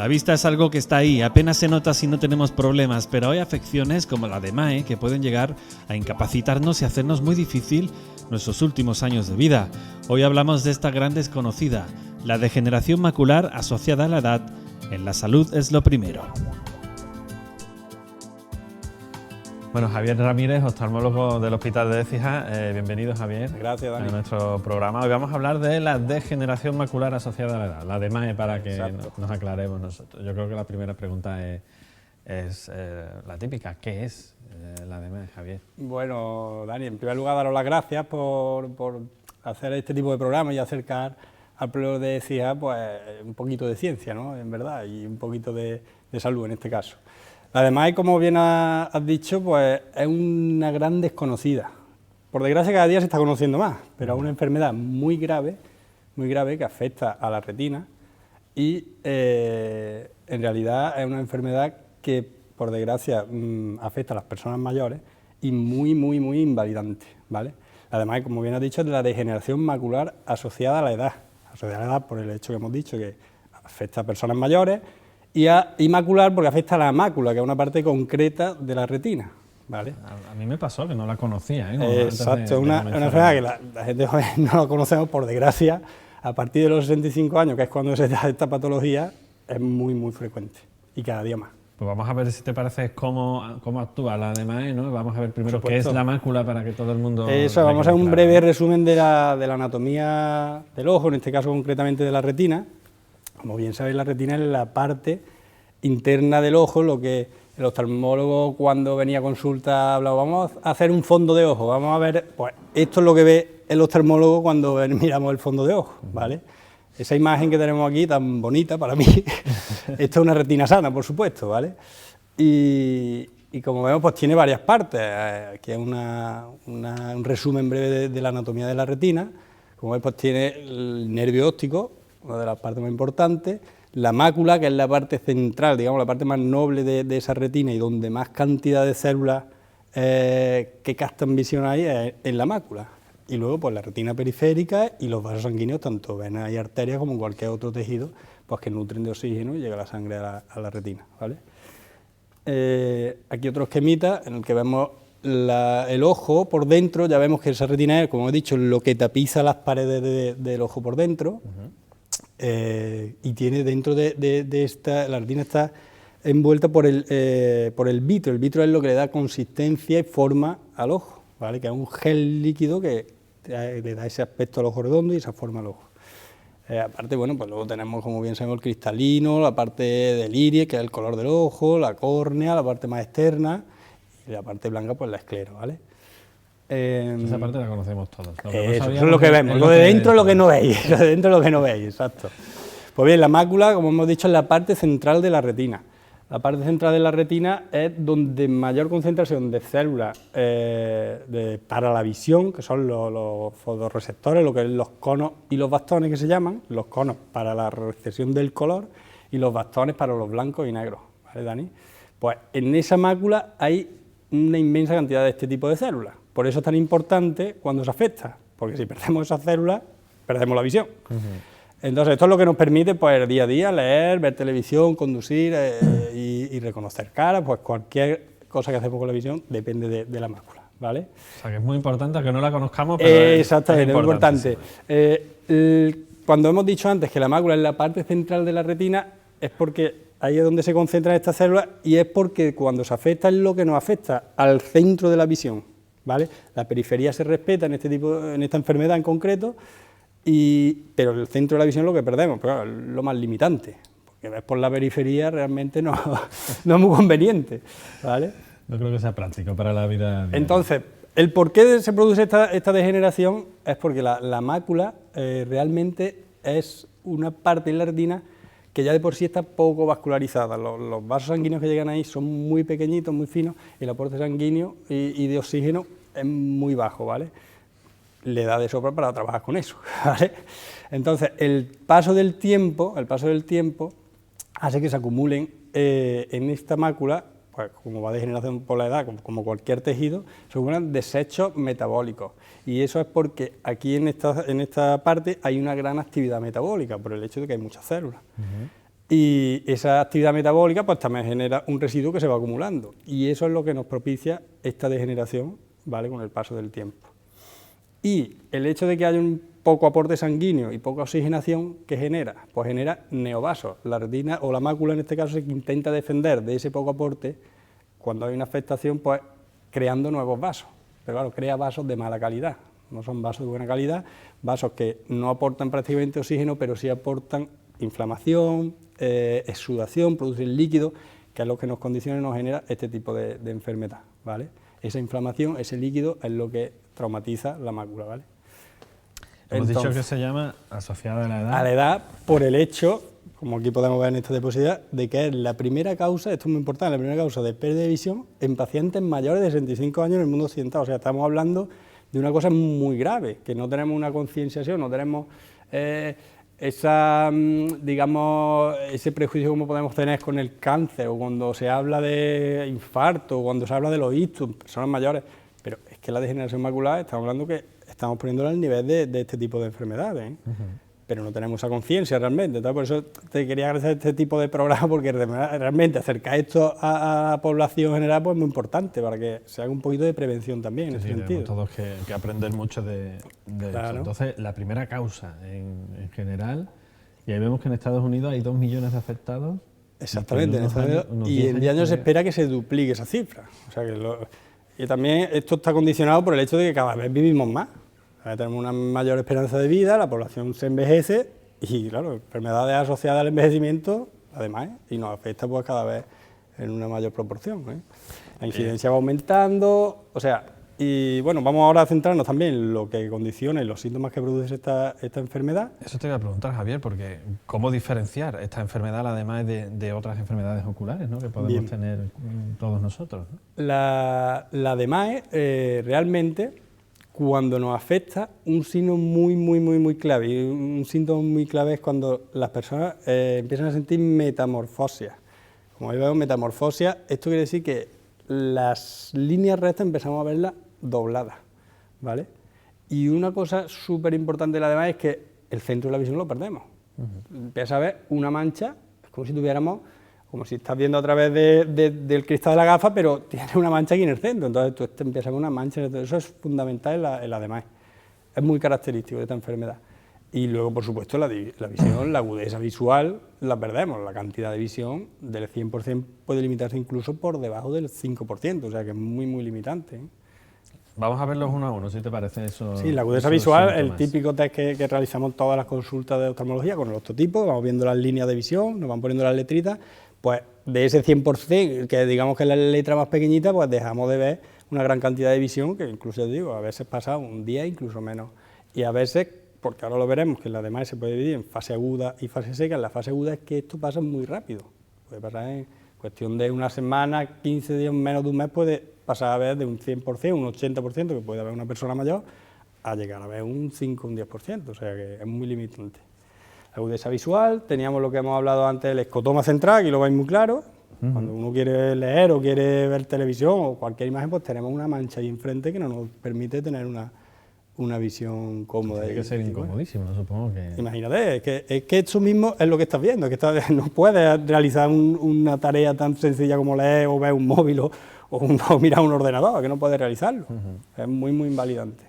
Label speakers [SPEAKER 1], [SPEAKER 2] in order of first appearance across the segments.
[SPEAKER 1] La vista es algo que está ahí, apenas se nota si no tenemos problemas, pero hay afecciones como la de MAE que pueden llegar a incapacitarnos y hacernos muy difícil nuestros últimos años de vida. Hoy hablamos de esta gran desconocida, la degeneración macular asociada a la edad. En la salud es lo primero. Bueno, Javier Ramírez, oftalmólogo del Hospital de Écija. Bienvenido, Javier.
[SPEAKER 2] Gracias, Dani.
[SPEAKER 1] A nuestro programa. Hoy vamos a hablar de la degeneración macular asociada a la edad, la de MAE, para que nos aclaremos nosotros. Yo creo que la primera pregunta es la típica. ¿Qué es la de MAE, Javier?
[SPEAKER 2] Bueno, Dani, en primer lugar, daros las gracias por hacer este tipo de programa y acercar al pueblo de Écija pues, un poquito de ciencia, ¿no? En verdad, y un poquito de salud en este caso. Además, como bien has dicho, pues es una gran desconocida. Por desgracia, cada día se está conociendo más, pero es una enfermedad muy grave que afecta a la retina y en realidad es una enfermedad que, por desgracia, afecta a las personas mayores y muy invalidante, ¿vale? Además, como bien has dicho, es de la degeneración macular asociada a la edad, por el hecho que hemos dicho que afecta a personas mayores, y macular porque afecta a la mácula, que es una parte concreta de la retina, ¿vale?
[SPEAKER 1] A mí me pasó que no la conocía, ¿eh?
[SPEAKER 2] Exacto, es una enfermedad que la gente joven no la conocemos, por desgracia, a partir de los 65 años, que es cuando se da esta patología, es muy frecuente y cada día más.
[SPEAKER 1] Pues vamos a ver si te parece cómo actúa la de MAE, ¿no? Vamos a ver primero qué es la mácula para que todo el mundo...
[SPEAKER 2] Eso, vamos a hacer un breve resumen de la anatomía del ojo, en este caso concretamente de la retina. Como bien sabéis, la retina es la parte interna del ojo, lo que el oftalmólogo cuando venía a consulta hablaba, vamos a hacer un fondo de ojo, vamos a ver, pues esto es lo que ve el oftalmólogo cuando miramos el fondo de ojo, ¿vale? Esa imagen que tenemos aquí, tan bonita para mí, esto es una retina sana, por supuesto, ¿vale? Y como vemos, pues tiene varias partes, aquí es un resumen breve de la anatomía de la retina. Como ves, pues tiene el nervio óptico, una de las partes más importantes, la mácula, que es la parte central, digamos, la parte más noble de esa retina y donde más cantidad de células que captan visión hay es en la mácula. Y luego, pues la retina periférica y los vasos sanguíneos, tanto venas y arterias como cualquier otro tejido, pues que nutren de oxígeno y llega la sangre a la retina, ¿vale? Aquí otro esquemita en el que vemos el ojo por dentro. Ya vemos que esa retina es, como he dicho, lo que tapiza las paredes del ojo por dentro. Y tiene dentro de esta, la retina está envuelta por el vitro. El vitro es lo que le da consistencia y forma al ojo, ¿vale? Que es un gel líquido que le da ese aspecto al ojo redondo y esa forma al ojo. Aparte, bueno, pues luego tenemos, como bien sabemos, el cristalino, la parte del iris, que es el color del ojo, la córnea, la parte más externa, y la parte blanca, pues la esclera, ¿vale?
[SPEAKER 1] Esa parte la conocemos todos.
[SPEAKER 2] Eso es lo que vemos, lo de dentro es lo que no veis, lo de dentro es lo que no veis, exacto. Pues bien, la mácula, como hemos dicho, es la parte central de la retina. La parte central de la retina es donde mayor concentración de células para la visión, que son los fotorreceptores, lo que es los conos y los bastones que se llaman, los conos para la recepción del color y los bastones para los blancos y negros, ¿vale, Dani? Pues en esa mácula hay una inmensa cantidad de este tipo de células. Por eso es tan importante cuando se afecta, porque si perdemos esas células, perdemos la visión. Entonces, esto es lo que nos permite, pues, día a día, leer, ver televisión, conducir y reconocer caras, pues cualquier cosa que hacemos con la visión depende de la mácula, ¿vale?
[SPEAKER 1] O sea, que es muy importante, que no la conozcamos, pero
[SPEAKER 2] exactamente, es muy importante. Cuando hemos dicho antes que la mácula es la parte central de la retina, es porque ahí es donde se concentran estas células y es porque cuando se afecta es lo que nos afecta al centro de la visión, ¿vale? La periferia se respeta en esta enfermedad en concreto, pero el centro de la visión es lo que perdemos, pero claro, es lo más limitante, porque ver por la periferia realmente no es muy conveniente, ¿vale?
[SPEAKER 1] No creo que sea práctico para la vida diaria.
[SPEAKER 2] Entonces, el por qué se produce esta degeneración es porque la mácula realmente es una parte de la retina que ya de por sí está poco vascularizada. Los vasos sanguíneos que llegan ahí son muy pequeñitos, muy finos, y el aporte sanguíneo y de oxígeno es muy bajo, ¿vale? Le da de sobra para trabajar con eso, ¿vale? Entonces, el paso del tiempo hace que se acumulen en esta mácula, pues como va degeneración por la edad, como cualquier tejido, se acumulan desechos metabólicos. Y eso es porque aquí en esta parte hay una gran actividad metabólica, por el hecho de que hay muchas células. Y esa actividad metabólica pues también genera un residuo que se va acumulando. Y eso es lo que nos propicia esta degeneración, ¿vale?, con el paso del tiempo. Y el hecho de que haya un poco aporte sanguíneo y poca oxigenación, ¿qué genera? Pues genera neovasos. La retina o la mácula en este caso se intenta defender de ese poco aporte cuando hay una afectación, pues creando nuevos vasos. Pero claro, crea vasos de mala calidad, no son vasos de buena calidad, vasos que no aportan prácticamente oxígeno, pero sí aportan inflamación, exudación, producen líquido, que es lo que nos condiciona y nos genera este tipo de enfermedad, ¿vale? Esa inflamación, ese líquido es lo que traumatiza la mácula, ¿vale?
[SPEAKER 1] Hemos dicho que se llama asociada a la edad.
[SPEAKER 2] A la edad, por el hecho, como aquí podemos ver en esta diapositiva, de que es la primera causa, esto es muy importante, la primera causa de pérdida de visión en pacientes mayores de 65 años en el mundo occidental. O sea, estamos hablando de una cosa muy grave, que no tenemos una concienciación, no tenemos digamos, ese prejuicio como podemos tener con el cáncer, o cuando se habla de infarto, o cuando se habla de los ictus, personas mayores, pero es que la degeneración macular, estamos hablando que estamos poniéndola al nivel de este tipo de enfermedades, ¿eh? Pero no tenemos esa conciencia realmente. Entonces, por eso te quería agradecer este tipo de programa, porque realmente acercar esto a la población general pues, es muy importante para que se haga un poquito de prevención también, en ese sentido.
[SPEAKER 1] Tenemos todos que aprender mucho de
[SPEAKER 2] Claro.
[SPEAKER 1] eso. Entonces, la primera causa en general, y ahí vemos que en Estados Unidos hay 2 millones de afectados.
[SPEAKER 2] Exactamente,
[SPEAKER 1] unos
[SPEAKER 2] y
[SPEAKER 1] 10
[SPEAKER 2] en 10 años se
[SPEAKER 1] pues,
[SPEAKER 2] espera que se duplique esa cifra. O sea que y también esto está condicionado por el hecho de que cada vez vivimos más. Tenemos una mayor esperanza de vida, la población se envejece y, claro, enfermedades asociadas al envejecimiento, además, y nos afecta pues cada vez en una mayor proporción, ¿eh? La incidencia va aumentando, o sea, y bueno, vamos ahora a centrarnos también en lo que condiciona y los síntomas que produce esta enfermedad.
[SPEAKER 1] Eso te iba a preguntar, Javier, porque ¿cómo diferenciar esta enfermedad, además de otras enfermedades oculares, ¿no?, que podemos tener todos nosotros, ¿no?
[SPEAKER 2] La DMAE realmente, cuando nos afecta, un signo muy clave, y un síntoma muy clave es cuando las personas empiezan a sentir metamorfosia. Como ahí vemos, metamorfosia, esto quiere decir que las líneas rectas empezamos a verlas dobladas, ¿vale? Y una cosa súper importante de la demás es que el centro de la visión lo perdemos. Empiezas a ver una mancha, es como si tuviéramos, como si estás viendo a través del cristal de la gafa, pero tienes una mancha aquí en el centro, entonces tú te empiezas a ver una mancha en el centro. Eso es fundamental en la demás. Es muy característico de esta enfermedad. Y luego, por supuesto, la visión, la agudeza visual, la perdemos. La cantidad de visión del 100% puede limitarse incluso por debajo del 5%, o sea que es muy limitante, ¿eh?
[SPEAKER 1] Vamos a verlos uno a uno, si te parece eso.
[SPEAKER 2] Sí, la agudeza visual, el típico test que realizamos todas las consultas de oftalmología con el octotipo, vamos viendo las líneas de visión, nos van poniendo las letritas, pues de ese 100%, que digamos que es la letra más pequeñita, pues dejamos de ver una gran cantidad de visión, que incluso, digo, a veces pasa un día, incluso menos. Y a veces, porque ahora lo veremos, que la demás se puede dividir en fase aguda y fase seca. En la fase aguda es que esto pasa muy rápido, puede pasar en cuestión de una semana, 15 días, menos de un mes, puede pasar a ver de un 100%, un 80%, que puede haber una persona mayor, a llegar a ver un 5, un 10%, o sea que es muy limitante. La agudeza visual, teníamos lo que hemos hablado antes, el escotoma central, aquí lo veis muy claro. Cuando uno quiere leer o quiere ver televisión o cualquier imagen, pues tenemos una mancha ahí enfrente que no nos permite tener una visión cómoda.
[SPEAKER 1] Tiene que ser incomodísimo, ¿no? Supongo que...
[SPEAKER 2] Imagínate, es que esto mismo es lo que estás viendo, que no puedes realizar una tarea tan sencilla como leer o ver un móvil o mirar un ordenador, que no puedes realizarlo. Es muy invalidante.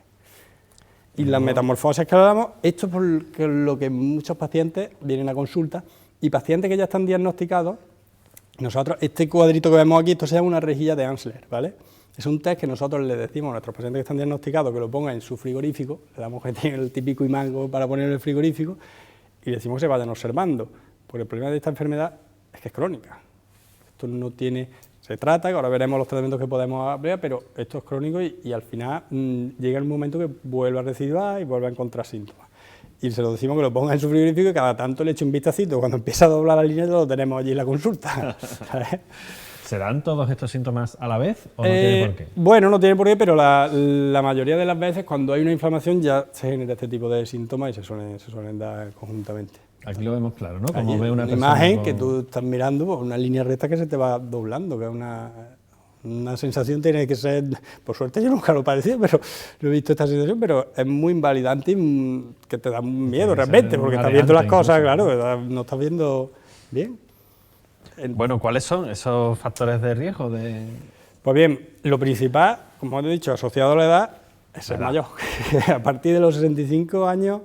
[SPEAKER 2] Y las metamorfosis que hablamos, esto es por lo que muchos pacientes vienen a consulta, y pacientes que ya están diagnosticados, nosotros, este cuadrito que vemos aquí, esto se llama una rejilla de Ansler, ¿vale? Es un test que nosotros le decimos a nuestros pacientes que están diagnosticados que lo pongan en su frigorífico, le damos que tiene el típico imán para poner en el frigorífico, y decimos que se vayan observando, porque el problema de esta enfermedad es que es crónica. Esto no tiene... Se trata, que ahora veremos los tratamientos que podemos aplicar, pero esto es crónico y al final llega el momento que vuelve a recidivar y vuelve a encontrar síntomas. Y se lo decimos que lo ponga en su frigorífico y cada tanto le eche un vistacito. Cuando empieza a doblar la línea lo tenemos allí en la consulta, ¿sabes?
[SPEAKER 1] ¿Serán todos estos síntomas a la vez o no tiene por qué?
[SPEAKER 2] Bueno, no tiene por qué, pero la mayoría de las veces cuando hay una inflamación ya se genera este tipo de síntomas y se suelen dar conjuntamente.
[SPEAKER 1] Aquí lo vemos claro, ¿no? Como
[SPEAKER 2] Allí,
[SPEAKER 1] ve una
[SPEAKER 2] imagen que tú estás mirando, pues, una línea recta que se te va doblando, que es una sensación, tiene que ser, por suerte yo nunca lo he padecido, pero lo he visto esta sensación, pero es muy invalidante y que te da miedo realmente, porque estás viendo las cosas, incluso, claro, no estás viendo Bien.
[SPEAKER 1] Bueno, ¿cuáles son esos factores de riesgo?
[SPEAKER 2] Pues bien, lo principal, como he dicho, asociado a la edad, es ser mayor. A partir de los 65 años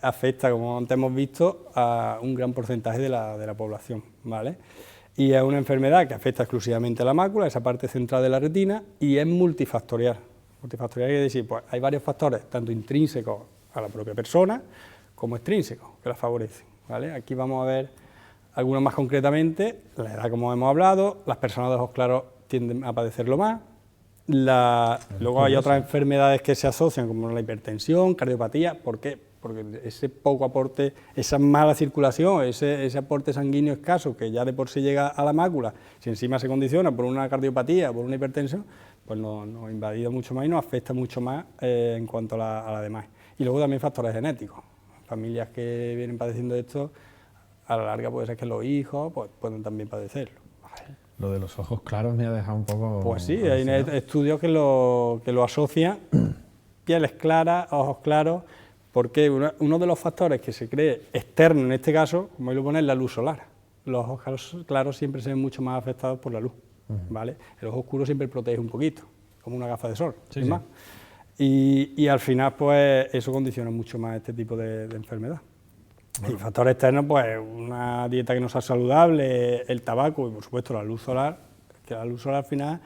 [SPEAKER 2] afecta, como antes hemos visto, a un gran porcentaje de la población, ¿vale? Y es una enfermedad que afecta exclusivamente a la mácula, esa parte central de la retina, y es multifactorial. Multifactorial quiere decir, pues hay varios factores, tanto intrínsecos a la propia persona, como extrínsecos, que la favorecen, ¿vale? Aquí vamos a ver algunos más concretamente, la edad, como hemos hablado, las personas de ojos claros tienden a padecerlo más. Luego hay otras enfermedades que se asocian, como la hipertensión, cardiopatía. ¿Por qué? Porque ese poco aporte, esa mala circulación, ese aporte sanguíneo escaso que ya de por sí llega a la mácula, si encima se condiciona por una cardiopatía, por una hipertensión, pues nos invalida mucho más y nos afecta mucho más en cuanto a la demás. Y luego también factores genéticos. Familias que vienen padeciendo esto, a la larga puede ser que los hijos pues, pueden también padecerlo.
[SPEAKER 1] Lo de los ojos claros me ha dejado un poco...
[SPEAKER 2] Pues sí, hay estudios que lo asocian, pieles claras, ojos claros, porque uno de los factores que se cree externo en este caso, como ahí lo pone, es la luz solar. Los ojos claros siempre se ven mucho más afectados por la luz, ¿vale? El ojo oscuro siempre protege un poquito, como una gafa de sol, sin más. Y al final, pues, eso condiciona mucho más este tipo de enfermedad. Bueno. Y factores externos, pues una dieta que no sea saludable, el tabaco y por supuesto la luz solar, que la luz solar al final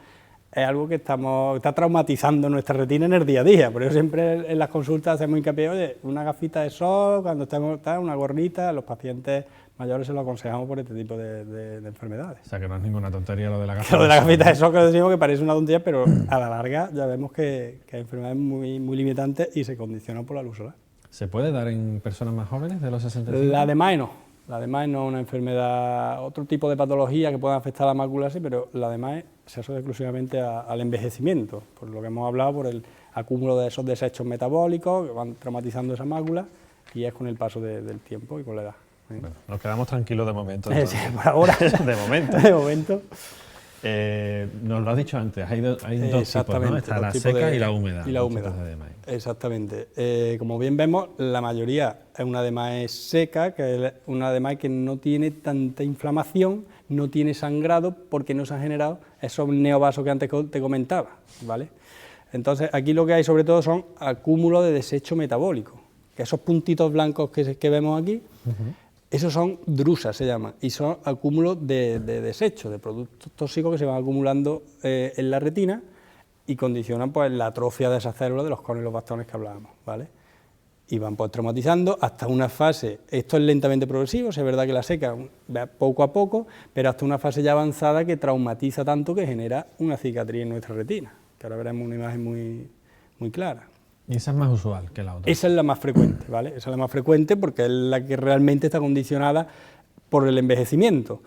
[SPEAKER 2] es algo que está traumatizando nuestra retina en el día a día. Por eso siempre en las consultas hacemos hincapié, oye, una gafita de sol, cuando estemos, una gorrita, a los pacientes mayores se lo aconsejamos por este tipo de enfermedades.
[SPEAKER 1] O sea que no es ninguna tontería lo de la gafita.
[SPEAKER 2] Que lo de la gafita de sol, que decimos que parece una tontería, pero a la larga ya vemos que hay enfermedades muy limitantes y se condicionan por la luz solar.
[SPEAKER 1] ¿Se puede dar en personas más jóvenes de los 65?
[SPEAKER 2] La de MAE no. La de MAE no es una enfermedad, otro tipo de patología que pueda afectar a la mácula, sí, pero la de MAE se asocia exclusivamente al envejecimiento, por lo que hemos hablado, por el acúmulo de esos desechos metabólicos que van traumatizando esa mácula y es con el paso del tiempo y con la edad.
[SPEAKER 1] Bueno, nos quedamos tranquilos de momento.
[SPEAKER 2] Sí, por ahora.
[SPEAKER 1] De momento.
[SPEAKER 2] De momento.
[SPEAKER 1] Nos lo has dicho antes, hay dos tipos, ¿no? Está la seca y la húmeda.
[SPEAKER 2] Y la húmeda. Exactamente. Como bien vemos, la mayoría es una DMAE seca, que es una DMAE que no tiene tanta inflamación, no tiene sangrado, porque no se han generado esos neovasos que antes te comentaba, ¿vale? Entonces, aquí lo que hay sobre todo son acúmulos de desecho metabólico, que esos puntitos blancos que vemos aquí, esos son drusas, se llaman, y son acúmulos de desechos, de productos tóxicos que se van acumulando en la retina y condicionan pues la atrofia de esas células de los conos y los bastones que hablábamos, ¿vale? Y van pues traumatizando hasta una fase, esto es lentamente progresivo, es verdad que la seca va poco a poco, pero hasta una fase ya avanzada que traumatiza tanto que genera una cicatriz en nuestra retina, que ahora veremos una imagen muy clara.
[SPEAKER 1] ¿Y esa es más usual que la otra?
[SPEAKER 2] Esa es la más frecuente, ¿vale? Esa es la más frecuente porque es la que realmente está condicionada por el envejecimiento.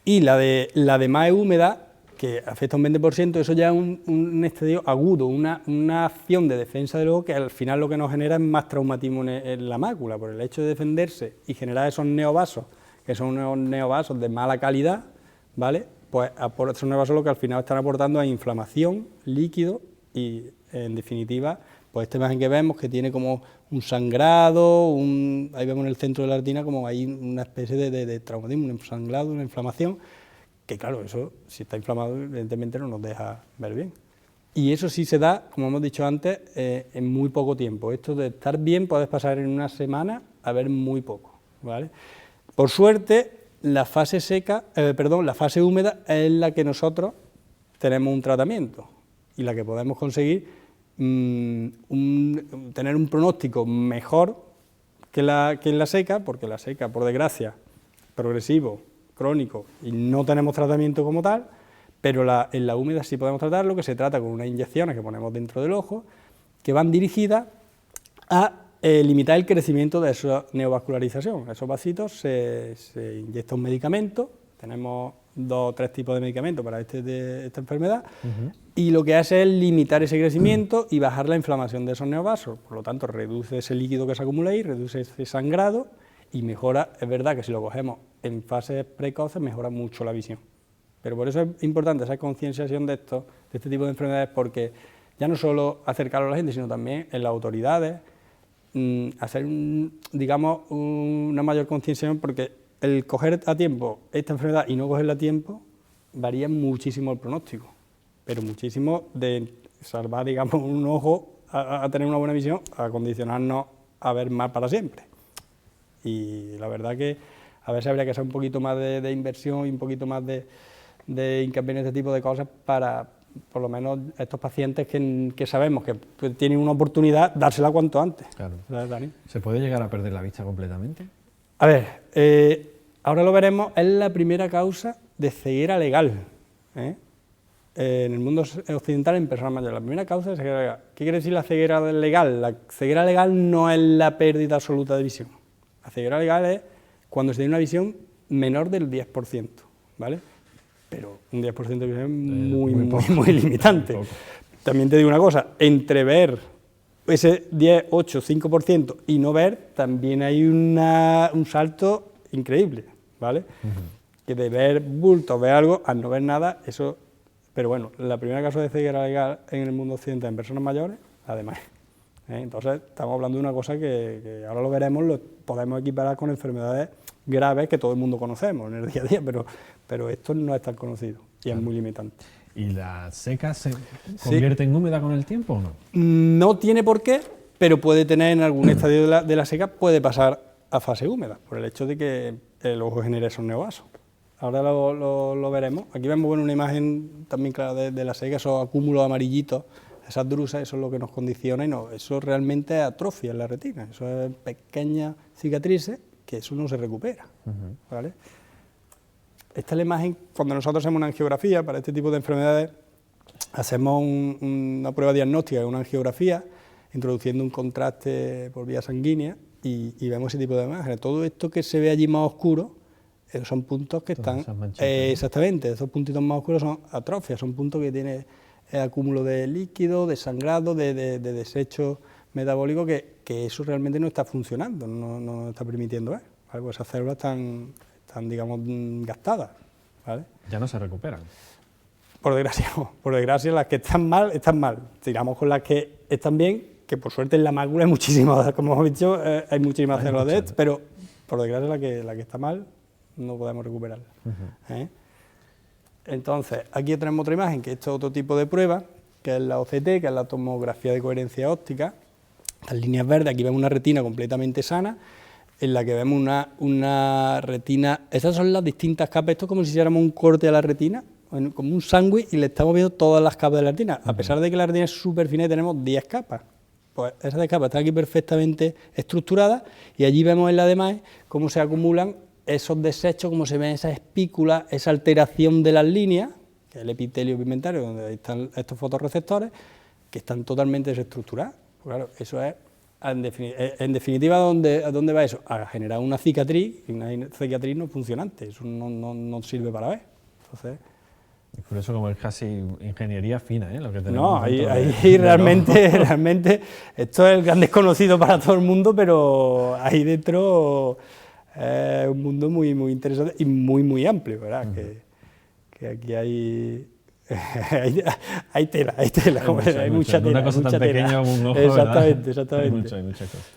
[SPEAKER 2] Y la de MAE húmeda, que afecta un 20%, eso ya es un estadio agudo, una acción de defensa del ojo que al final lo que nos genera es más traumatismo en la mácula, por el hecho de defenderse y generar esos neovasos, que son unos neovasos de mala calidad, ¿vale? Pues esos neovasos lo que al final están aportando es inflamación, líquido y, en definitiva, pues esta imagen que vemos que tiene como un sangrado, ahí vemos en el centro de la retina como hay una especie de traumatismo, un sangrado, una inflamación, que claro, eso si está inflamado evidentemente no nos deja ver bien. Y eso sí se da, como hemos dicho antes, en muy poco tiempo. Esto de estar bien puedes pasar en una semana a ver muy poco, ¿vale? Por suerte, la fase la fase húmeda es la que nosotros tenemos un tratamiento y la que podemos conseguir tener un pronóstico mejor que en la seca, porque la seca, por desgracia, progresivo, crónico, y no tenemos tratamiento como tal, pero en la húmeda sí podemos tratarlo, que se trata con unas inyecciones que ponemos dentro del ojo, que van dirigidas a limitar el crecimiento de esa neovascularización. Esos vasitos se inyecta un medicamento, tenemos 2 o 3 tipos de medicamentos para esta enfermedad, y lo que hace es limitar ese crecimiento y bajar la inflamación de esos neovasos, por lo tanto reduce ese líquido que se acumula ahí, reduce ese sangrado y mejora, es verdad que si lo cogemos en fases precoces mejora mucho la visión, pero por eso es importante esa concienciación de este tipo de enfermedades, porque ya no solo acercarlo a la gente, sino también en las autoridades, hacer digamos una mayor concienciación, porque el coger a tiempo esta enfermedad y no cogerla a tiempo varía muchísimo el pronóstico, pero muchísimo de salvar, digamos, un ojo a tener una buena visión, a condicionarnos a ver mal para siempre. Y la verdad que a veces habría que hacer un poquito más de inversión y un poquito más de hincapié en este tipo de cosas para, por lo menos, estos pacientes que sabemos que tienen una oportunidad, dársela cuanto antes.
[SPEAKER 3] Claro.
[SPEAKER 2] ¿Sabes, Dani?
[SPEAKER 3] ¿Se puede llegar a perder la vista completamente?
[SPEAKER 2] A ver, ahora lo veremos, es la primera causa de ceguera legal, ¿eh? En el mundo occidental, en personas mayores, la primera causa de ceguera legal. ¿Qué quiere decir la ceguera legal? La ceguera legal no es la pérdida absoluta de visión. La ceguera legal es cuando se tiene una visión menor del 10%, ¿vale? Pero un 10% de visión es muy limitante. También te digo una cosa, entre ver ese 10, 8, 5% y no ver, también hay un salto increíble, ¿vale? Que de ver bultos, ver algo, al no ver nada, eso... Pero bueno, la primera causa de ceguera legal en el mundo occidental en personas mayores, además. Entonces, estamos hablando de una cosa que ahora lo veremos, lo podemos equiparar con enfermedades graves que todo el mundo conocemos en el día a día, pero esto no es tan conocido y es muy limitante.
[SPEAKER 3] ¿Y la seca se convierte en húmeda con el tiempo o no?
[SPEAKER 2] No tiene por qué, pero puede tener en algún estadio de la seca, puede pasar a fase húmeda, por el hecho de que el ojo genere esos neovasos. Ahora lo veremos. Aquí vemos una imagen también clara de la seca, esos acúmulos amarillitos, esas drusas, eso es lo que nos condiciona y no, eso realmente es atrofia en la retina, eso es pequeñas cicatrices que eso no se recupera, ¿vale? Esta es la imagen, cuando nosotros hacemos una angiografía para este tipo de enfermedades, hacemos una prueba diagnóstica, una angiografía, introduciendo un contraste por vía sanguínea y vemos ese tipo de imágenes. Todo esto que se ve allí más oscuro, son puntos que están... exactamente, esos puntitos más oscuros son atrofias, son puntos que tienen acúmulo de líquido, de sangrado, de desechos metabólicos, que eso realmente no está funcionando, no está permitiendo ver, ¿vale? Pues esas células están, digamos, gastadas, ¿vale?
[SPEAKER 3] Ya no se recuperan.
[SPEAKER 2] Por desgracia, las que están mal, tiramos con las que están bien, que por suerte en la mácula hay muchísimas, como hemos dicho, hay muchísimas células de esto, pero por desgracia la que está mal, no podemos recuperarla. Entonces, aquí tenemos otra imagen, que esto es otro tipo de prueba, que es la OCT, que es la tomografía de coherencia óptica. Estas líneas verdes, aquí vemos una retina completamente sana, en la que vemos una retina... Estas son las distintas capas, esto es como si hiciéramos un corte a la retina, como un sándwich, y le estamos viendo todas las capas de la retina. A pesar de que la retina es súper fina y tenemos 10 capas, pues esas 10 capas están aquí perfectamente estructuradas, y allí vemos en la demás cómo se acumulan esos desechos, como se ven esas espículas, esa alteración de las líneas, que es el epitelio pigmentario, donde están estos fotorreceptores, que están totalmente desestructurados. Pues claro, eso es, en definitiva, ¿a dónde va eso? A generar una cicatriz, y una cicatriz no funcionante, eso no sirve para ver. Entonces,
[SPEAKER 3] es curioso como es casi ingeniería fina, lo que tenemos.
[SPEAKER 2] No, ahí realmente, esto es el gran desconocido para todo el mundo, pero ahí dentro... Es un mundo muy interesante y muy amplio, ¿verdad? Que aquí hay tela, hay mucha tela.
[SPEAKER 3] Una cosa tan pequeña como un ojo,
[SPEAKER 2] exactamente.
[SPEAKER 3] Hay muchas cosas.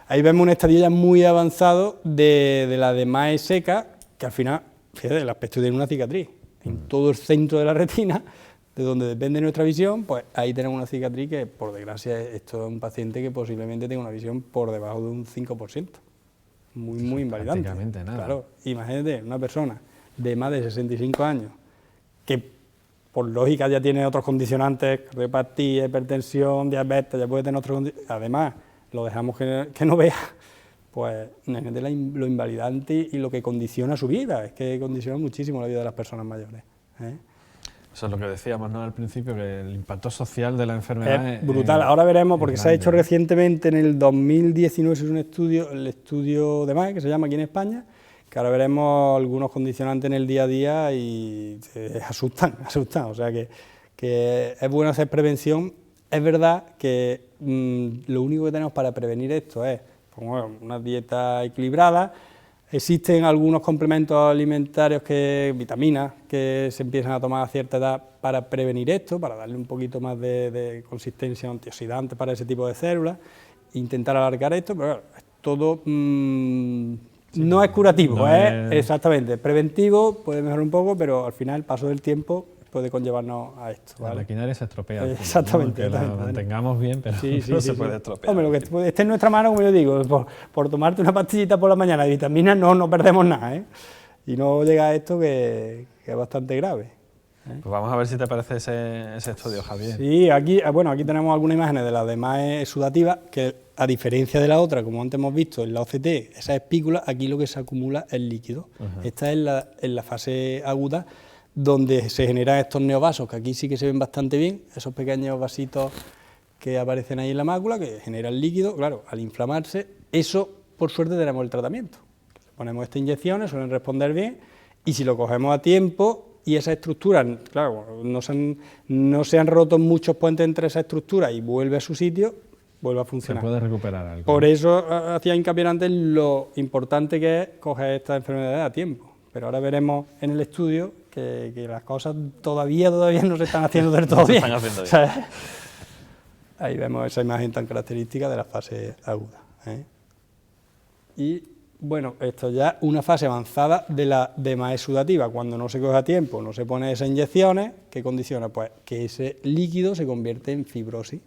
[SPEAKER 2] Ahí vemos un estadio ya muy avanzado de la DMAE seca, que al final, fíjate, el aspecto tiene una cicatriz. En todo el centro de la retina, de donde depende nuestra visión, pues ahí tenemos una cicatriz que, por desgracia, esto es un paciente que posiblemente tenga una visión por debajo de un 5%. Muy invalidante.
[SPEAKER 3] Prácticamente nada.
[SPEAKER 2] Claro, imagínate una persona de más de 65 años que por lógica ya tiene otros condicionantes, cardiopatía, hipertensión, diabetes, ya puede tener otros condicionantes, además lo dejamos que no vea, pues imagínate lo invalidante y lo que condiciona su vida, es que condiciona muchísimo la vida de las personas mayores.
[SPEAKER 3] Eso es lo que decíamos, ¿no?, al principio, que el impacto social de la enfermedad
[SPEAKER 2] es brutal. Ahora veremos, porque se ha hecho recientemente, en el 2019, es un estudio, el estudio de MAE, que se llama aquí en España, que ahora veremos algunos condicionantes en el día a día y asustan, o sea que es bueno hacer prevención. Es verdad que lo único que tenemos para prevenir esto es una dieta equilibrada. Existen algunos complementos alimentarios, vitaminas, que se empiezan a tomar a cierta edad para prevenir esto, para darle un poquito más de consistencia antioxidante para ese tipo de células, intentar alargar esto, pero claro, es todo no es curativo,
[SPEAKER 3] no
[SPEAKER 2] es exactamente preventivo, puede mejorar un poco, pero al final el paso del tiempo puede conllevarnos a esto.
[SPEAKER 3] La
[SPEAKER 2] ¿vale?
[SPEAKER 3] maquinaria se estropea. al final,
[SPEAKER 2] Exactamente,
[SPEAKER 3] ¿no? Que la
[SPEAKER 2] exactamente.
[SPEAKER 3] mantengamos bien, pero no se puede estropear.
[SPEAKER 2] Hombre, lo que esté en nuestra mano, como yo digo, por tomarte una pastillita por la mañana de vitaminas no perdemos nada, ¿eh? Y no llega a esto que es bastante grave.
[SPEAKER 3] Pues vamos a ver si te parece ese estudio, Javier.
[SPEAKER 2] Sí, aquí tenemos algunas imágenes de la DMAE sudativa, que a diferencia de la otra, como antes hemos visto en la OCT, esa espícula, aquí lo que se acumula es líquido. Esta es en la fase aguda, donde se generan estos neovasos, que aquí sí que se ven bastante bien, esos pequeños vasitos que aparecen ahí en la mácula, que generan líquido. Claro, al inflamarse, eso, por suerte, tenemos el tratamiento. Ponemos estas inyecciones, suelen responder bien, y si lo cogemos a tiempo, y esas estructuras, claro, no se han roto muchos puentes entre esas estructuras y vuelve a su sitio, vuelve a funcionar.
[SPEAKER 3] Se puede recuperar algo.
[SPEAKER 2] Por eso hacía hincapié antes lo importante que es coger estas enfermedades a tiempo. Pero ahora veremos en el estudio que las cosas todavía no se están haciendo del todo bien. ¿Sabes? Ahí vemos esa imagen tan característica de la fase aguda, ¿eh? Y bueno, esto ya es una fase avanzada de la DMAE sudativa, cuando no se coge a tiempo, no se pone esas inyecciones, ¿qué condiciona? Pues que ese líquido se convierte en fibrosis,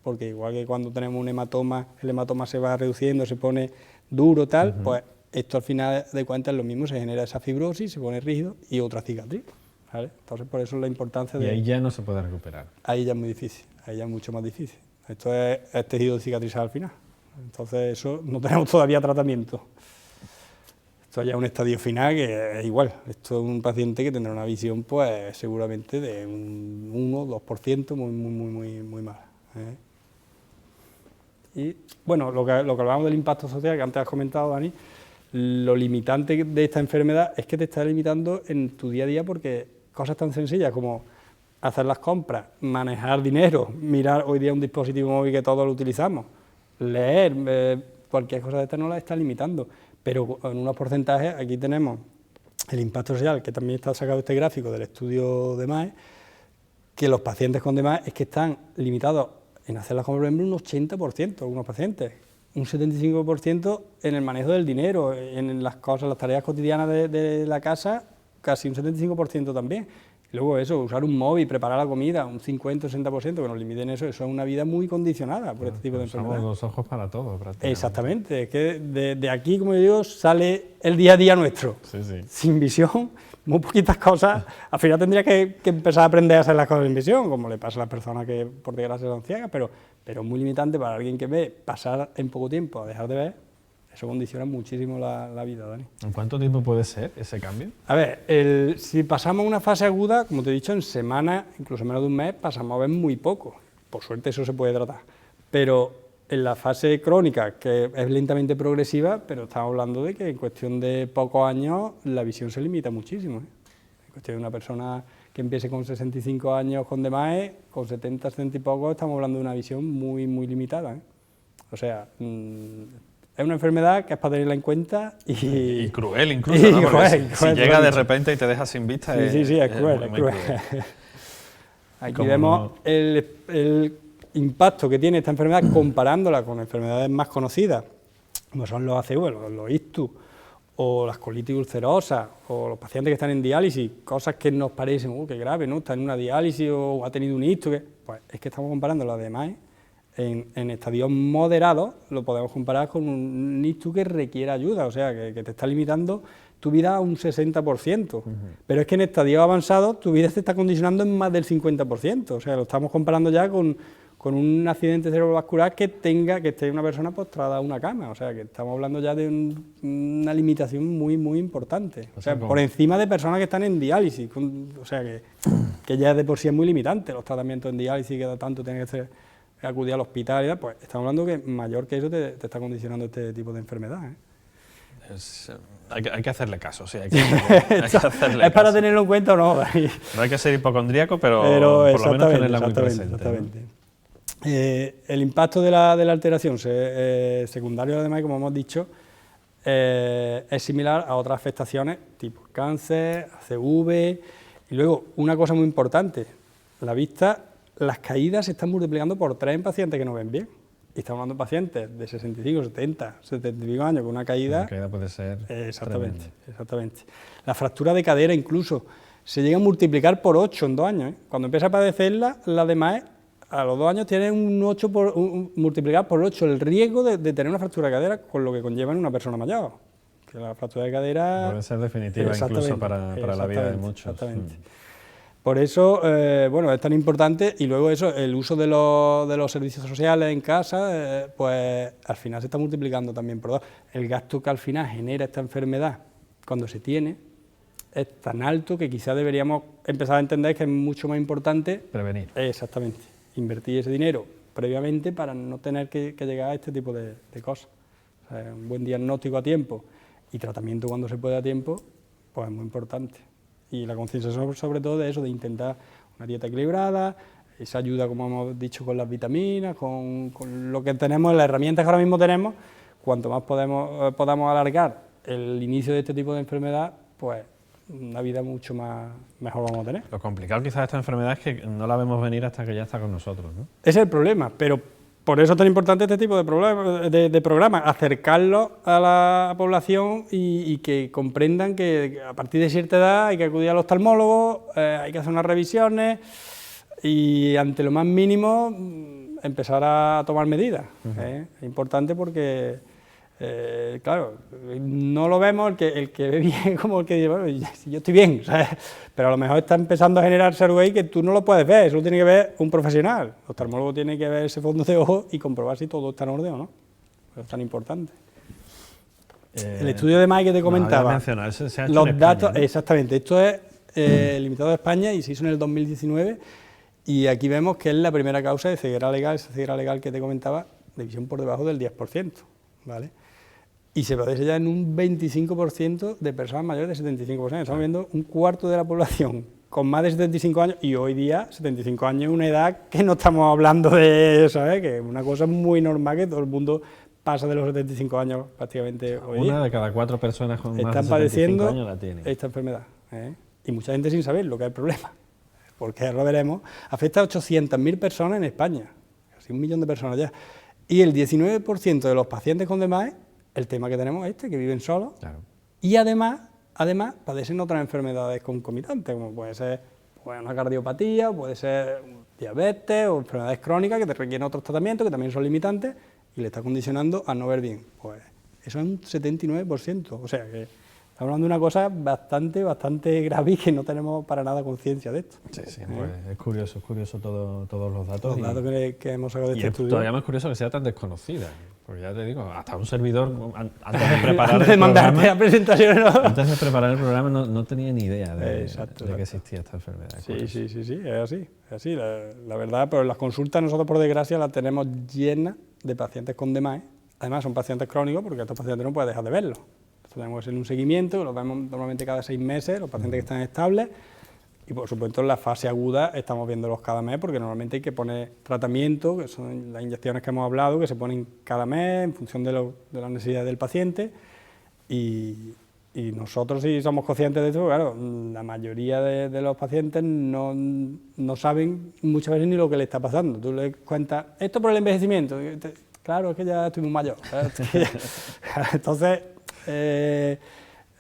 [SPEAKER 2] porque igual que cuando tenemos un hematoma, el hematoma se va reduciendo, se pone duro, tal, pues esto al final de cuentas es lo mismo, se genera esa fibrosis, se pone rígido y otra cicatriz, ¿vale? Entonces por eso es la importancia de...
[SPEAKER 3] Y ahí ya no se puede recuperar.
[SPEAKER 2] Ahí ya es muy difícil, ahí ya es mucho más difícil. Esto es tejido cicatrizado al final, entonces eso no tenemos todavía tratamiento. Esto ya es un estadio final que es igual, esto es un paciente que tendrá una visión pues seguramente de un 1-2%, muy mala, ¿eh? Y bueno, lo que hablábamos del impacto social que antes has comentado, Dani, lo limitante de esta enfermedad es que te está limitando en tu día a día, porque cosas tan sencillas como hacer las compras, manejar dinero, mirar hoy día un dispositivo móvil que todos lo utilizamos, leer, cualquier cosa de esta no la está limitando. Pero en unos porcentajes, aquí tenemos el impacto social, que también está sacado este gráfico del estudio de DMAE, que los pacientes con DMAE es que están limitados en hacer las compras, por ejemplo, un 80%, algunos pacientes, un 75% en el manejo del dinero, en las cosas, las tareas cotidianas de la casa, casi un 75% también. Luego eso, usar un móvil, preparar la comida, un 50-60%, que nos limiten eso es una vida muy condicionada por este tipo de enfermedades.
[SPEAKER 3] Usamos los ojos para todo, prácticamente.
[SPEAKER 2] Exactamente, es que de aquí, como yo digo, sale el día a día nuestro.
[SPEAKER 3] Sí, sí.
[SPEAKER 2] Sin visión, muy poquitas cosas. Al final tendría que empezar a aprender a hacer las cosas sin visión, como le pasa a las personas que por desgracia son ciegas, pero es muy limitante para alguien que ve, pasar en poco tiempo a dejar de ver. Eso condiciona muchísimo la vida, Dani.
[SPEAKER 3] ¿En cuánto tiempo puede ser ese cambio?
[SPEAKER 2] A ver, si pasamos una fase aguda, como te he dicho, en semanas, incluso menos de un mes, pasamos a ver muy poco. Por suerte eso se puede tratar. Pero en la fase crónica, que es lentamente progresiva, pero estamos hablando de que en cuestión de pocos años la visión se limita muchísimo, ¿eh? En cuestión de una persona que empiece con 65 años con DMAE, con 70, 70 y poco, estamos hablando de una visión muy limitada, ¿eh? O sea... es una enfermedad que es para tenerla en cuenta y
[SPEAKER 3] cruel incluso, ¿no? Porque si llega de repente y te deja sin vista...
[SPEAKER 2] Sí, es cruel, es cruel. Aquí vemos el impacto que tiene esta enfermedad comparándola con enfermedades más conocidas, como son los ACV, los ictus, o las colitis ulcerosas, o los pacientes que están en diálisis, cosas que nos parecen, qué grave, ¿no? Está en una diálisis o ha tenido un ictus, pues es que estamos comparando las demás, en estadios moderados, lo podemos comparar con un ictus que requiere ayuda, o sea, que te está limitando tu vida a un 60%, pero es que en estadios avanzados tu vida se está condicionando en más del 50%, o sea, lo estamos comparando ya con un accidente cerebrovascular que esté una persona postrada a una cama, o sea, que estamos hablando ya de una limitación muy importante, o sea, por encima de personas que están en diálisis, o sea, que ya de por sí es muy limitante los tratamientos en diálisis, que tanto tiene que acudir al hospital y tal, pues estamos hablando que mayor que eso te está condicionando este tipo de enfermedad, ¿eh?
[SPEAKER 3] Hay que hacerle caso, sí, hay que hacerle caso.
[SPEAKER 2] ¿Es para tenerlo en cuenta o no?
[SPEAKER 3] No hay que ser hipocondríaco, pero por lo menos tenerla muy presente.
[SPEAKER 2] Exactamente. El impacto de la alteración secundaria, además, como hemos dicho, es similar a otras afectaciones tipo cáncer, ACV, y luego una cosa muy importante, la vista, las caídas se están multiplicando por 3 en pacientes que no ven bien. Y estamos hablando de pacientes de 65, 70, 75 años con una caída.
[SPEAKER 3] La caída puede ser
[SPEAKER 2] Exactamente,
[SPEAKER 3] tremenda.
[SPEAKER 2] exactamente. La fractura de cadera incluso se llega a multiplicar por 8 en 2 años. ¿Eh? Cuando empieza a padecerla, la de MAE, a los 2 años tiene multiplicado por 8 el riesgo de tener una fractura de cadera, con lo que conlleva en una persona mayor. Que la fractura de cadera...
[SPEAKER 3] Puede ser definitiva incluso para la vida de muchos.
[SPEAKER 2] Exactamente. Por eso, bueno, es tan importante, y luego eso, el uso de los servicios sociales en casa, pues al final se está multiplicando también por 2. El gasto que al final genera esta enfermedad cuando se tiene es tan alto que quizás deberíamos empezar a entender que es mucho más importante
[SPEAKER 3] prevenir.
[SPEAKER 2] Exactamente, invertir ese dinero previamente para no tener que llegar a este tipo de cosas. O sea, un buen diagnóstico a tiempo y tratamiento cuando se puede a tiempo, pues es muy importante. Y la concienciación sobre todo de eso, de intentar una dieta equilibrada, esa ayuda, como hemos dicho, con las vitaminas, con lo que tenemos, las herramientas que ahora mismo tenemos, cuanto más podamos alargar el inicio de este tipo de enfermedad, pues una vida mucho mejor vamos a tener.
[SPEAKER 3] Lo complicado quizás de esta enfermedad es que no la vemos venir hasta que ya está con nosotros, ¿no?
[SPEAKER 2] Ese es el problema, pero por eso es tan importante este tipo de programas, acercarlos a la población y que comprendan que a partir de cierta edad hay que acudir al oftalmólogo, hay que hacer unas revisiones y ante lo más mínimo empezar a tomar medidas. Es importante porque, claro, no lo vemos el que ve bien como el que dice, bueno, yo estoy bien, ¿sabes? Pero a lo mejor está empezando a generarse algo ahí que tú no lo puedes ver, eso lo tiene que ver un profesional. El oftalmólogo tiene que ver ese fondo de ojo y comprobar si todo está en orden o no. Eso es tan importante. El estudio de MAE que te comentaba,
[SPEAKER 3] se ha hecho
[SPEAKER 2] los
[SPEAKER 3] en España,
[SPEAKER 2] datos,
[SPEAKER 3] ¿no?
[SPEAKER 2] exactamente, esto es limitado a España y se hizo en el 2019 y aquí vemos que es la primera causa de ceguera legal, esa ceguera legal que te comentaba, de visión por debajo del 10%, ¿vale? Y se padece ya en un 25% de personas mayores de 75 años. Estamos viendo un cuarto de la población con más de 75 años y hoy día 75 años es una edad que no estamos hablando de, ¿sabes? Que es una cosa muy normal que todo el mundo pasa de los 75 años prácticamente hoy día.
[SPEAKER 3] Una de cada 4 personas con más de
[SPEAKER 2] Están
[SPEAKER 3] 75
[SPEAKER 2] padeciendo
[SPEAKER 3] años la tienen.
[SPEAKER 2] esta enfermedad. Y mucha gente sin saber lo que es el problema, porque ahora lo veremos, afecta a 800.000 personas en España, casi 1 millón de personas ya. Y el 19% de los pacientes con DMAE, el tema que tenemos es que viven solos,
[SPEAKER 3] Claro.
[SPEAKER 2] y además padecen otras enfermedades concomitantes, como puede ser una cardiopatía, o puede ser diabetes o enfermedades crónicas que te requieren otros tratamientos que también son limitantes y le está condicionando a no ver bien. Pues eso es un 79%, o sea que estamos hablando de una cosa bastante grave y que no tenemos para nada conciencia de esto.
[SPEAKER 3] Sí, pues es curioso todos los datos.
[SPEAKER 2] Los datos que hemos sacado de
[SPEAKER 3] Y
[SPEAKER 2] este
[SPEAKER 3] es
[SPEAKER 2] estudio.
[SPEAKER 3] todavía más curioso que sea tan desconocida, porque ya te digo, hasta un servidor, antes de preparar
[SPEAKER 2] Antes de
[SPEAKER 3] el
[SPEAKER 2] mandarte
[SPEAKER 3] programa,
[SPEAKER 2] la presentación, ¿no?
[SPEAKER 3] antes de preparar el programa no tenía ni idea de
[SPEAKER 2] Exacto.
[SPEAKER 3] que existía esta enfermedad.
[SPEAKER 2] Sí, es así. La verdad, pero las consultas nosotros por desgracia las tenemos llenas de pacientes con DMAE. Además son pacientes crónicos porque estos pacientes no pueden dejar de verlos. Tenemos que hacer un seguimiento, los vemos normalmente cada 6 meses, los pacientes que están estables, y por supuesto en la fase aguda estamos viéndolos cada mes porque normalmente hay que poner tratamiento, que son las inyecciones que hemos hablado, que se ponen cada mes en función de las necesidades del paciente, y nosotros sí somos conscientes de esto, claro, la mayoría de los pacientes no saben muchas veces ni lo que le está pasando. Tú le cuentas, esto por el envejecimiento, claro, es que ya estoy muy mayor. Entonces,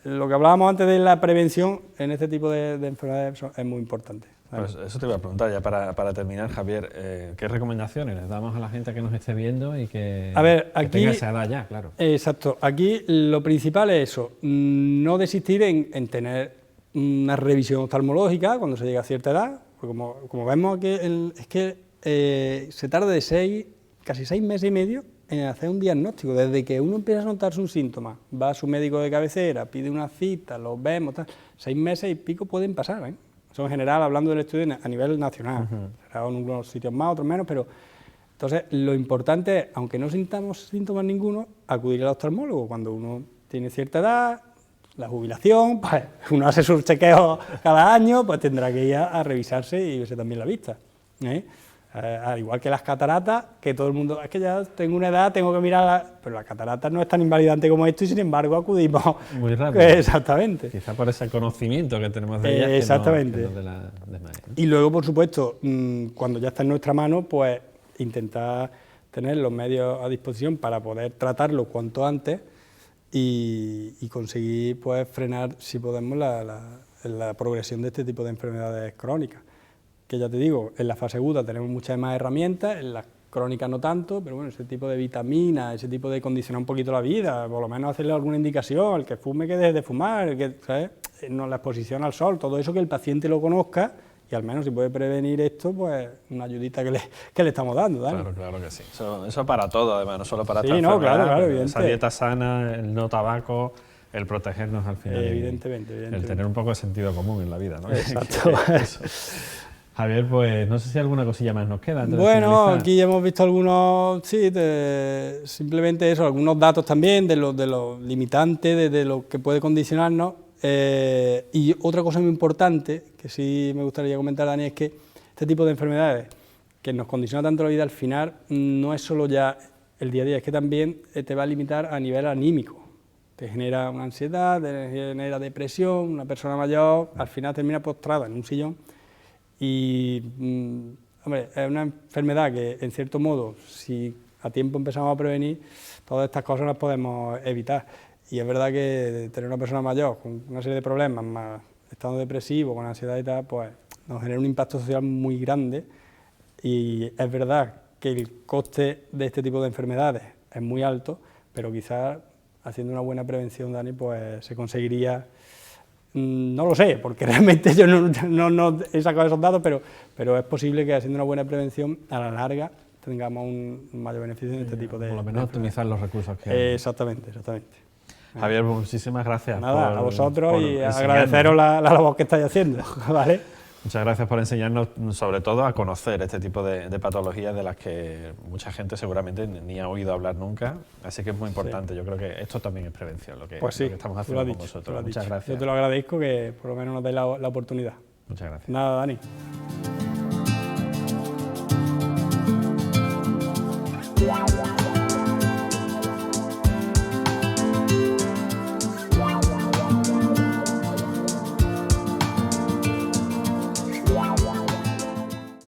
[SPEAKER 2] lo que hablábamos antes de la prevención en este tipo de enfermedades es muy importante.
[SPEAKER 3] Pues eso te iba a preguntar ya para terminar, Javier, ¿qué recomendaciones les damos a la gente que nos esté viendo y que tenga esa edad ya, claro?
[SPEAKER 2] Exacto, aquí lo principal es eso, no desistir en tener una revisión oftalmológica cuando se llega a cierta edad, porque como vemos aquí, es que se tarda de casi 6 meses y medio en hacer un diagnóstico. Desde que uno empieza a notarse un síntoma, va a su médico de cabecera, pide una cita, lo vemos, 6 meses y pico pueden pasar, ¿eh? Eso en general, hablando del estudio a nivel nacional, será en unos sitios más, otros menos, pero entonces lo importante es, aunque no sintamos síntomas ninguno, acudir al oftalmólogo cuando uno tiene cierta edad, la jubilación, pues uno hace sus chequeos cada año, pues tendrá que ir a revisarse y verse también la vista, ¿eh? Al igual que las cataratas, que todo el mundo, es que ya tengo una edad, tengo que mirar, pero las cataratas no es tan invalidante como esto y sin embargo acudimos
[SPEAKER 3] muy rápido.
[SPEAKER 2] Exactamente.
[SPEAKER 3] Quizá por ese conocimiento que tenemos de ellas,
[SPEAKER 2] exactamente.
[SPEAKER 3] que no de la DMAE, ¿no?
[SPEAKER 2] Y luego, por supuesto, cuando ya está en nuestra mano, pues intentar tener los medios a disposición para poder tratarlo cuanto antes y conseguir pues frenar, si podemos, la progresión de este tipo de enfermedades crónicas. Que ya te digo, en la fase aguda tenemos muchas más herramientas, en la crónica no tanto, pero bueno, ese tipo de vitaminas, ese tipo de condicionar un poquito la vida, por lo menos hacerle alguna indicación, el que fume que deje de fumar, el que, ¿sabes? No, la exposición al sol, todo eso que el paciente lo conozca y al menos si puede prevenir esto, pues una ayudita que le estamos dando, Dani.
[SPEAKER 3] Claro que sí. Eso para todo, además, no solo para
[SPEAKER 2] sí, no, claro,
[SPEAKER 3] esa dieta sana, el no tabaco, el protegernos al final.
[SPEAKER 2] Evidentemente.
[SPEAKER 3] El tener un poco de sentido común en la vida, ¿no?
[SPEAKER 2] Exacto.
[SPEAKER 3] Javier, pues no sé si alguna cosilla más nos queda.
[SPEAKER 2] Bueno, aquí hemos visto algunos, sí, simplemente eso, algunos datos también de los limitantes, de lo que puede condicionarnos. Y otra cosa muy importante, que sí me gustaría comentar, Dani, es que este tipo de enfermedades que nos condiciona tanto la vida, al final no es solo ya el día a día, es que también te va a limitar a nivel anímico. Te genera una ansiedad, te genera depresión, una persona mayor al final termina postrada en un sillón y, hombre, es una enfermedad que, en cierto modo, si a tiempo empezamos a prevenir, todas estas cosas las podemos evitar. Y es verdad que tener una persona mayor con una serie de problemas, más estado depresivo, con ansiedad y tal, pues nos genera un impacto social muy grande y es verdad que el coste de este tipo de enfermedades es muy alto, pero quizás haciendo una buena prevención, Dani, pues se conseguiría, no lo sé, porque realmente yo no he sacado esos datos, pero es posible que haciendo una buena prevención a la larga tengamos un mayor beneficio en este tipo de...
[SPEAKER 3] Por lo menos optimizar los recursos que hay.
[SPEAKER 2] Exactamente.
[SPEAKER 3] Javier, muchísimas gracias.
[SPEAKER 2] Nada, a vosotros y agradeceros la labor que estáis haciendo, ¿vale?
[SPEAKER 3] Muchas gracias por enseñarnos, sobre todo, a conocer este tipo de patologías de las que mucha gente seguramente ni ha oído hablar nunca, así que es muy importante. Sí. Yo creo que esto también es prevención, lo que estamos haciendo con vosotros. Muchas gracias.
[SPEAKER 2] Yo te lo agradezco, que por lo menos nos dais la oportunidad.
[SPEAKER 3] Muchas gracias.
[SPEAKER 2] Nada, Dani.